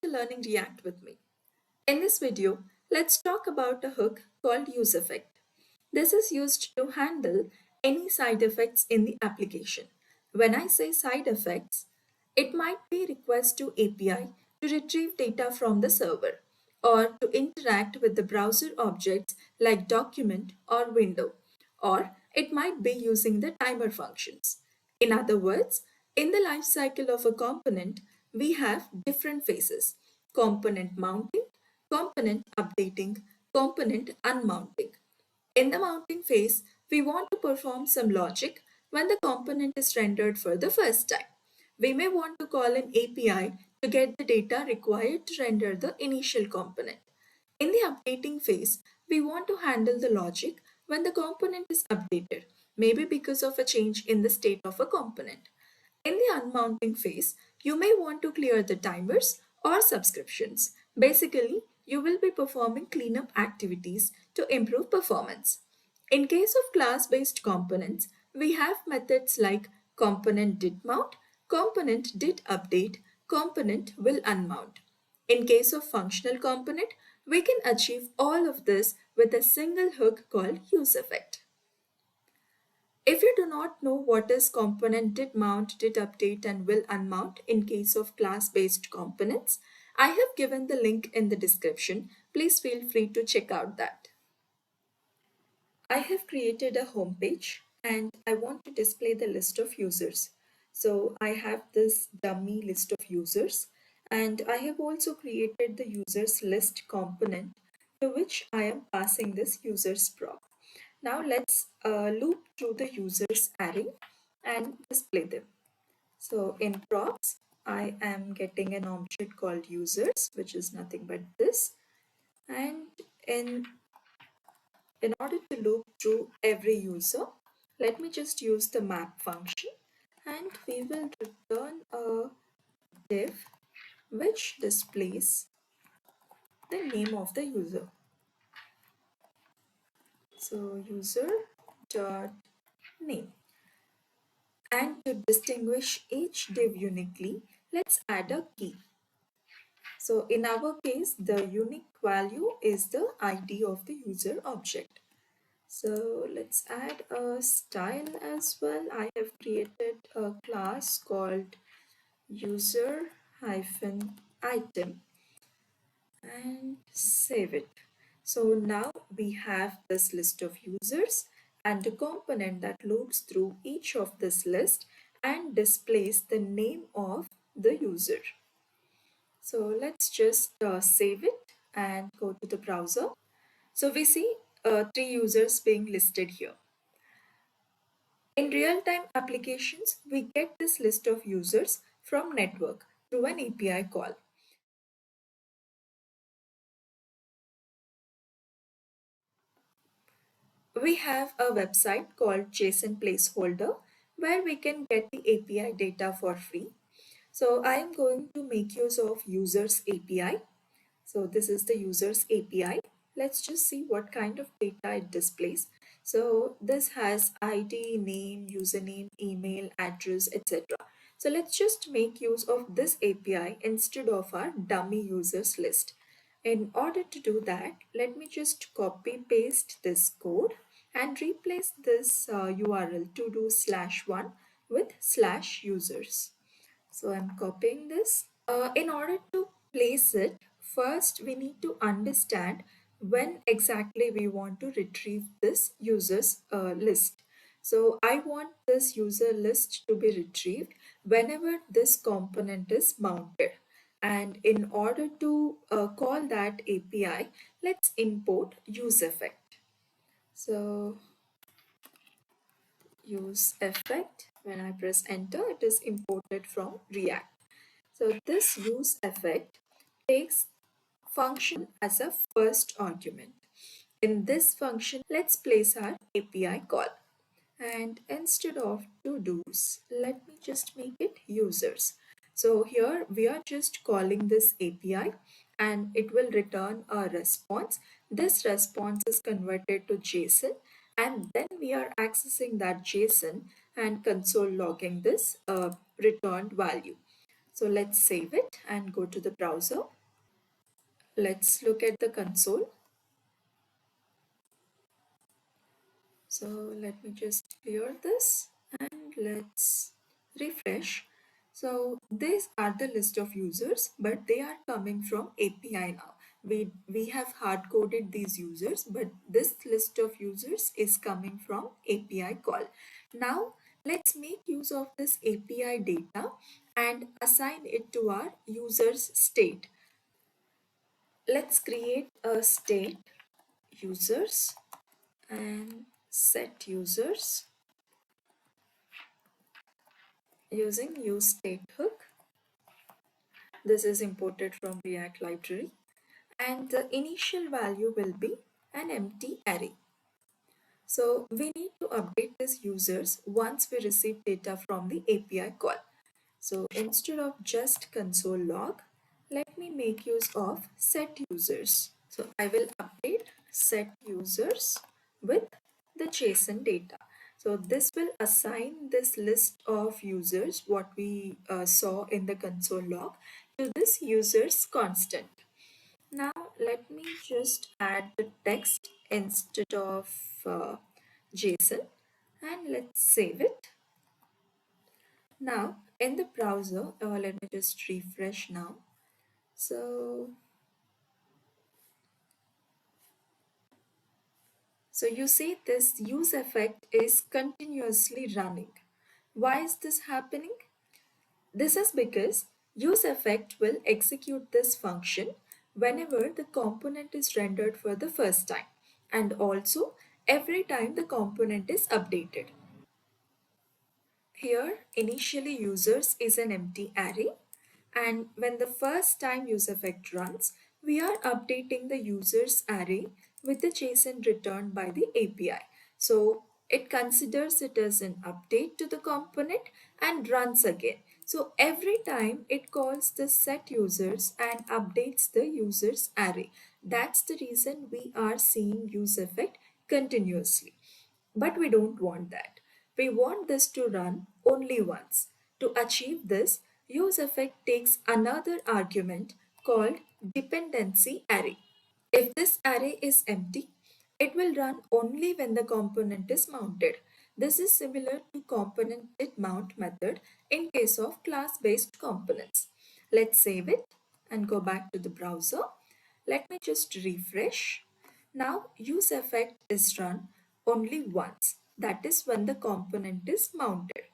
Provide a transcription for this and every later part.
to learning React with me. In this video, let's talk about a hook called useEffect. This is used to handle any side effects in the application. When I say side effects, it might be request to API to retrieve data from the server or to interact with the browser objects like document or window, or it might be using the timer functions. In other words, in the life cycle of a component, we have different phases: component mounting, component updating, component unmounting. In the mounting phase, we want to perform some logic when the component is rendered for the first time. We may want to call an API to get the data required to render the initial component. In the updating phase, we want to handle the logic when the component is updated, maybe because of a change in the state of a component. In the unmounting phase, you may want to clear the timers or subscriptions. Basically, you will be performing cleanup activities to improve performance. In case of class-based components, we have methods like componentDidMount, componentDidUpdate, componentWillUnmount. In case of functional component, we can achieve all of this with a single hook called useEffect. If you do not know what is component did mount, did update, and will unmount in case of class-based components, I have given the link in the description. Please feel free to check out that. I have created a home page and I want to display the list of users. So I have this dummy list of users, and I have also created the users list component to which I am passing this users prop. Now let's loop through the users array and display them. So in props, I am getting an object called users, which is nothing but this. And in order to loop through every user, let me just use the map function, and we will return a div which displays the name of the user. So user dot name. And to distinguish each div uniquely, let's add a key. So in our case, the unique value is the ID of the user object. So let's add a style as well. I have created a class called user item and save it. So now we have this list of users and a component that loops through each of this list and displays the name of the user. So let's just save it and go to the browser. So we see three users being listed here. In real-time applications, we get this list of users from network through an API call. We have a website called JSON placeholder where we can get the API data for free. So I am going to make use of users API. So this is the users API. Let's just see what kind of data it displays. So this has ID, name, username, email, address, etc. So let's just make use of this API instead of our dummy users list. In order to do that, let me just copy paste this code and replace this URL to do /1 with /users. So I'm copying this. In order to place it, first we need to understand when exactly we want to retrieve this users list. So I want this user list to be retrieved whenever this component is mounted. And in order to call that API, let's import useEffect. So useEffect, when I press enter, it is imported from React. So this useEffect takes function as a first argument. In this function, let's place our API call. And instead of to-dos, let me just make it users. So here we are just calling this API and it will return a response. This response is converted to JSON, and then we are accessing that JSON and console logging this returned value. So let's save it and go to the browser. Let's look at the console. So let me just clear this and let's refresh. So these are the list of users, but they are coming from API now. We have hard coded these users, but this list of users is coming from API call. Now let's make use of this API data and assign it to our users state. Let's create a state users and set users using useStateHook. This is imported from React library, and the initial value will be an empty array. So we need to update these users once we receive data from the API call. So instead of just console log, let me make use of set users. So I will update set users with the JSON data. So this will assign this list of users, what we saw in the console log, to this users constant. Now let me just add the text instead of JSON and let's save it. Now in the browser, let me just refresh now. So you see this use effect is continuously running. Why is this happening? This is because use effect will execute this function whenever the component is rendered for the first time, and also every time the component is updated. Here, initially users is an empty array, and when the first time useEffect runs, we are updating the users array with the JSON returned by the API. So it considers it as an update to the component and runs again. So every time it calls the set users and updates the users array. That's the reason we are seeing useEffect continuously. But we don't want that. We want this to run only once. To achieve this, useEffect takes another argument called dependency array. If this array is empty, it will run only when the component is mounted. This is similar to componentDidMount method in case of class-based components. Let's save it and go back to the browser. Let me just refresh. Now useEffect is run only once. That is when the component is mounted.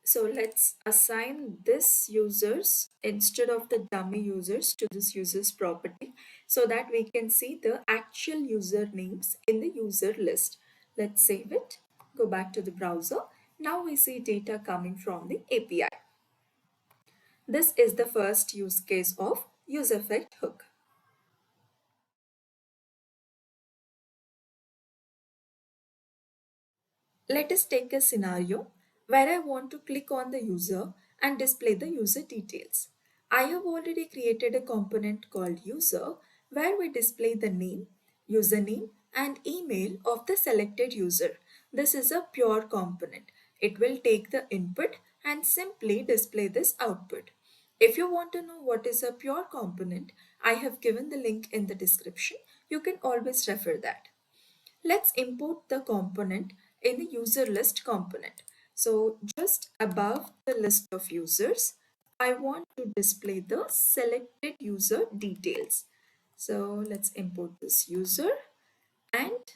So let's assign this users instead of the dummy users to this users property so that we can see the actual user names in the user list. Let's save it, go back to the browser. Now we see data coming from the API. This is the first use case of useEffect hook. Let us take a scenario where I want to click on the user and display the user details. I have already created a component called user where we display the name, username and email of the selected user. This is a pure component. It will take the input and simply display this output. If you want to know what is a pure component, I have given the link in the description. You can always refer that. Let's import the component in the user list component. So just above the list of users, I want to display the selected user details. So let's import this user, and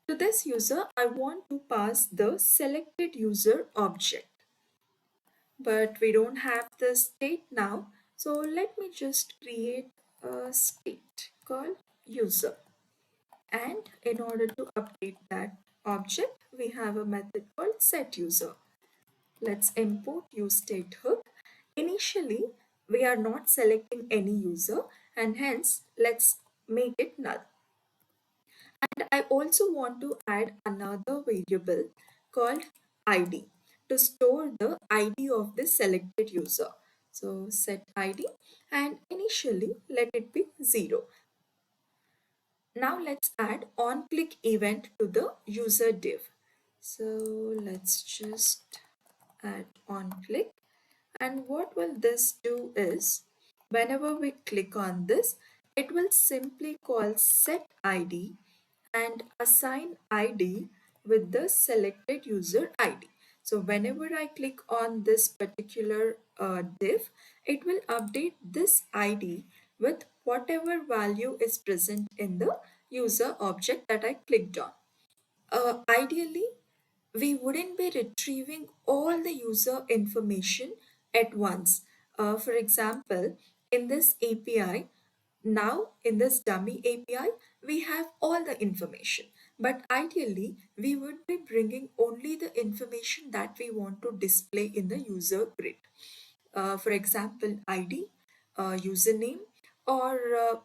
to this user, I want to pass the selected user object. But we don't have the state now. So let me just create a state called user. And in order to update that object, we have a method called setUser. Let's import useStateHook. Initially, we are not selecting any user, and hence let's make it null. And I also want to add another variable called ID to store the ID of the selected user. So set ID and initially let it be 0. Now let's add on-click event to the user div. So let's just add on-click. And what will this do is, whenever we click on this, it will simply call set ID and assign ID with the selected user ID. So whenever I click on this particular div, it will update this ID with whatever value is present in the user object that I clicked on. Ideally, we wouldn't be retrieving all the user information at once. For example, in this API, now in this dummy API, we have all the information. But ideally, we would be bringing only the information that we want to display in the user grid. For example, ID, username, or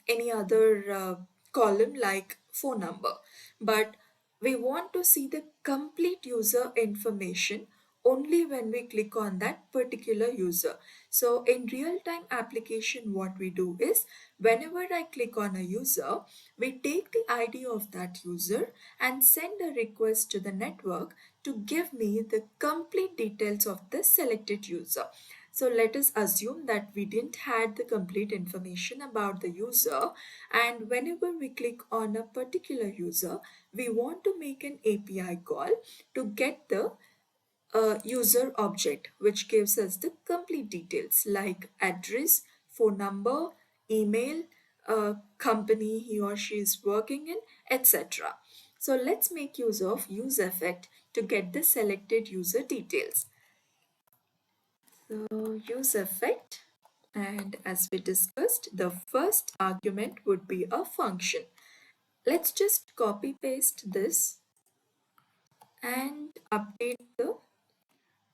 any other column like phone number. But we want to see the complete user information only when we click on that particular user. So in real-time application, what we do is whenever I click on a user, we take the ID of that user and send a request to the network to give me the complete details of the selected user. So let us assume that we didn't had the complete information about the user, and whenever we click on a particular user, we want to make an API call to get the user object, which gives us the complete details like address, phone number, email, company he or she is working in, etc. So let's make use of useEffect to get the selected user details. So useEffect, and as we discussed, the first argument would be a function. Let's just copy paste this and update the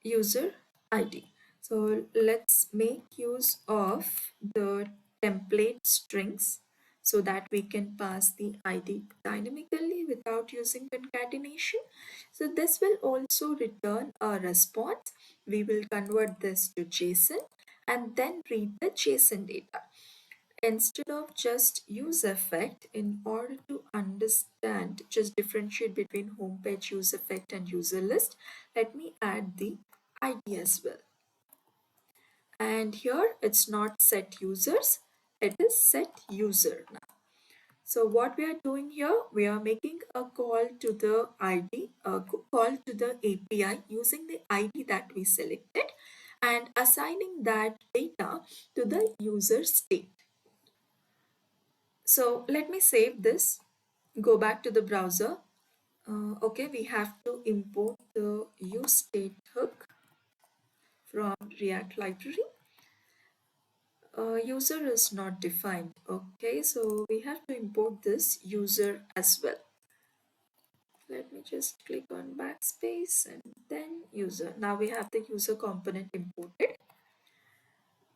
user ID. So let's make use of the template strings so that we can pass the ID dynamically without using concatenation. So this will also return a response. We will convert this to JSON and then read the JSON data. Instead of just use effect, in order to understand, just differentiate between homepage use effect and user list, let me add the ID as well. And here it's not set users, it is set user now. So what we are doing here, we are making a call to the ID, a call to the API using the ID that we selected and assigning that data to the user state. So let me save this, go back to the browser. Okay, we have to import the useState hook from React library. User is not defined. Okay, so we have to import this user as well. Let me just click on backspace and then user. Now we have the user component imported.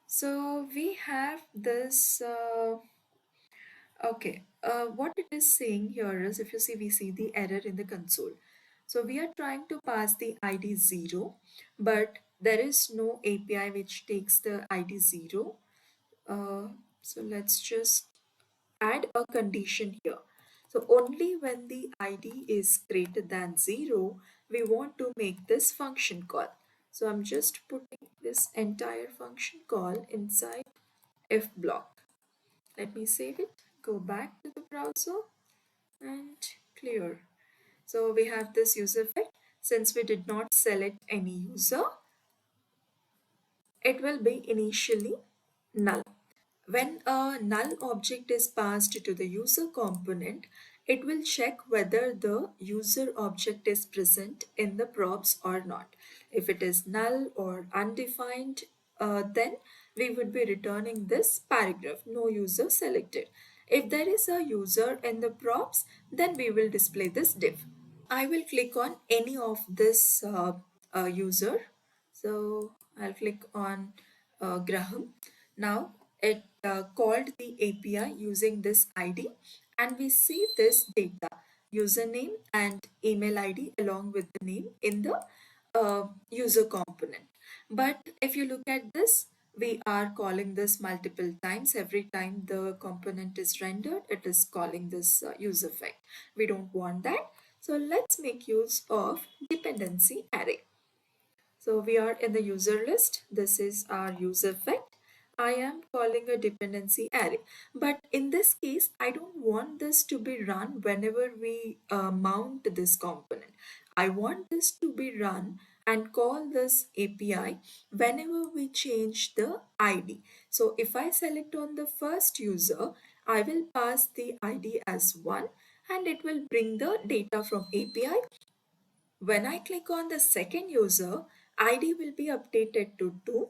So we have this okay, what it is saying here is, if you see, we see the error in the console. So we are trying to pass the ID 0, but there is no API which takes the ID 0. So let's just add a condition here. So only when the ID is greater than 0, we want to make this function call. So I'm just putting this entire function call inside if block. Let me save it, go back to the browser and clear. So we have this user effect. Since we did not select any user, it will be initially null. When a null object is passed to the user component, it will check whether the user object is present in the props or not. If it is null or undefined, then we would be returning this paragraph, no user selected. If there is a user in the props, then we will display this div. I will click on any of this user. So I'll click on Graham. Now it called the API using this ID, and we see this data, username and email ID along with the name in the user component. But if you look at this, we are calling this multiple times. Every time the component is rendered, it is calling this use effect. We don't want that. So let's make use of dependency array. So we are in the user list. This is our user effect. I am calling a dependency array. But in this case, I don't want this to be run whenever we mount this component. I want this to be run and call this API whenever we change the ID. So if I select on the first user, I will pass the ID as 1 and it will bring the data from API. When I click on the second user, ID will be updated to 2.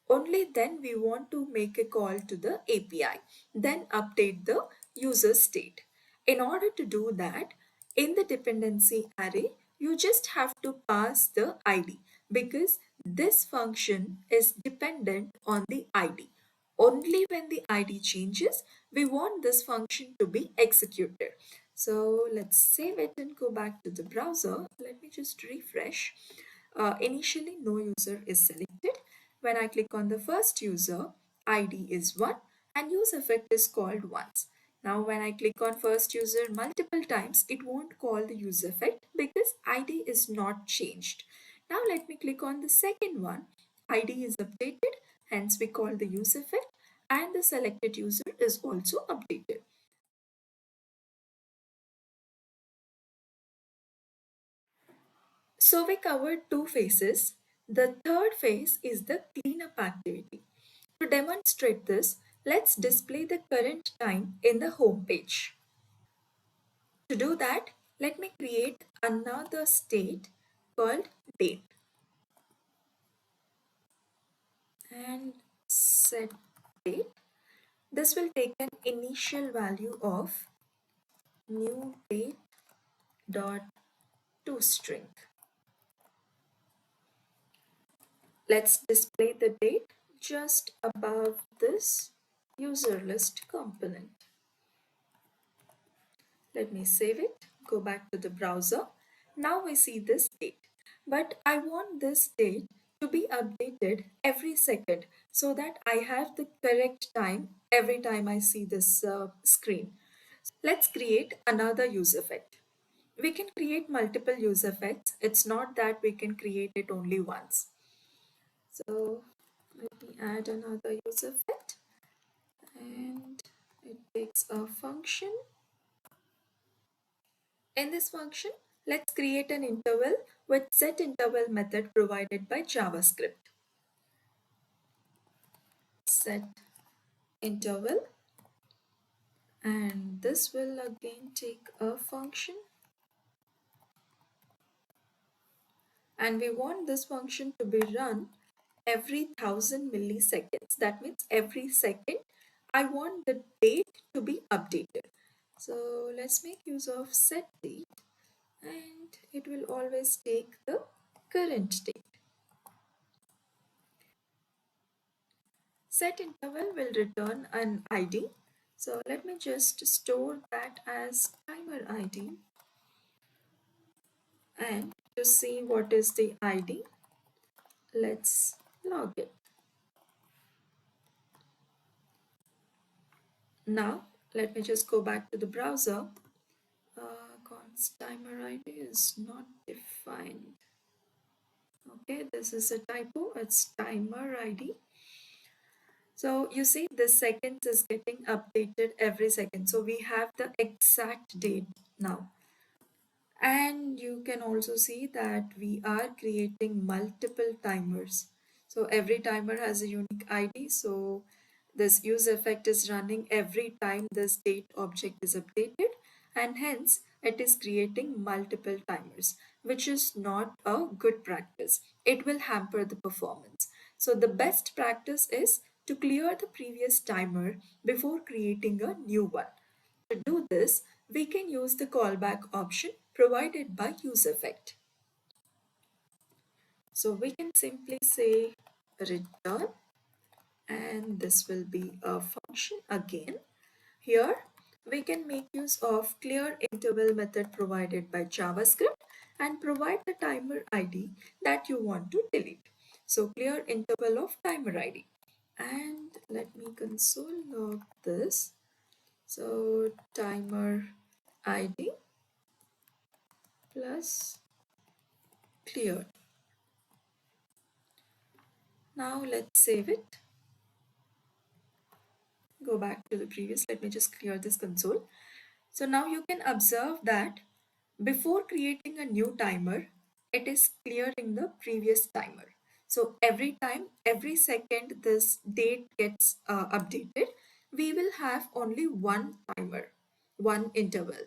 Only then we want to make a call to the API, then update the user state. In order to do that, in the dependency array, you just have to pass the ID because this function is dependent on the ID. Only when the ID changes, we want this function to be executed. So let's save it and go back to the browser. Let me just refresh. Initially, no user is selected. When I click on the first user, ID is 1 and use effect is called once. Now when I click on first user multiple times, it won't call the use effect because ID is not changed. Now let me click on the second one. ID is updated, hence we call the use effect, and the selected user is also updated. So we covered two phases. The third phase is the cleanup activity. To demonstrate this, let's display the current time in the home page. To do that, let me create another state called date and set date. This will take an initial value of new date dot toString. Let's display the date just above this user list component. Let me save it, go back to the browser. Now we see this date, but I want this date to be updated every second so that I have the correct time every time I see this screen. Let's create another use effect. We can create multiple use effects. It's not that we can create it only once. So let me add another use effect and it takes a function. In this function, let's create an interval with setInterval method provided by JavaScript. SetInterval, and this will again take a function, and we want this function to be run every 1000 milliseconds. That means every second I want the date to be updated. So let's make use of setDate, and it will always take the current date. SetInterval will return an ID. So let me just store that as timer ID, and to see what is the ID, let's log it. Now let me just go back to the browser. Const timer ID is not defined. Okay, this is a typo, it's timer ID. So you see the seconds is getting updated every second. So we have the exact date now. And you can also see that we are creating multiple timers. So every timer has a unique ID. So this use effect is running every time this date object is updated, and hence it is creating multiple timers, which is not a good practice. It will hamper the performance. So the best practice is to clear the previous timer before creating a new one. To do this, we can use the callback option provided by useEffect. So we can simply say return, and this will be a function again. Here we can make use of clear interval method provided by JavaScript and provide the timer ID that you want to delete. So clear interval of timer ID, and let me console log this. So timer ID plus clear. Now let's save it. Go back to the previous. Let me just clear this console. So now you can observe that before creating a new timer, it is clearing the previous timer. So every time, every second this date gets updated, we will have only one timer, one interval.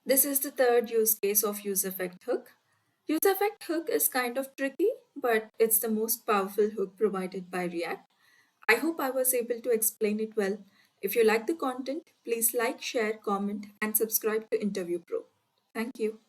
This is the third use case of useEffect hook. UseEffect hook is kind of tricky, but it's the most powerful hook provided by React. I hope I was able to explain it well. If you like the content, please like, share, comment, and subscribe to InterviewPro. Thank you.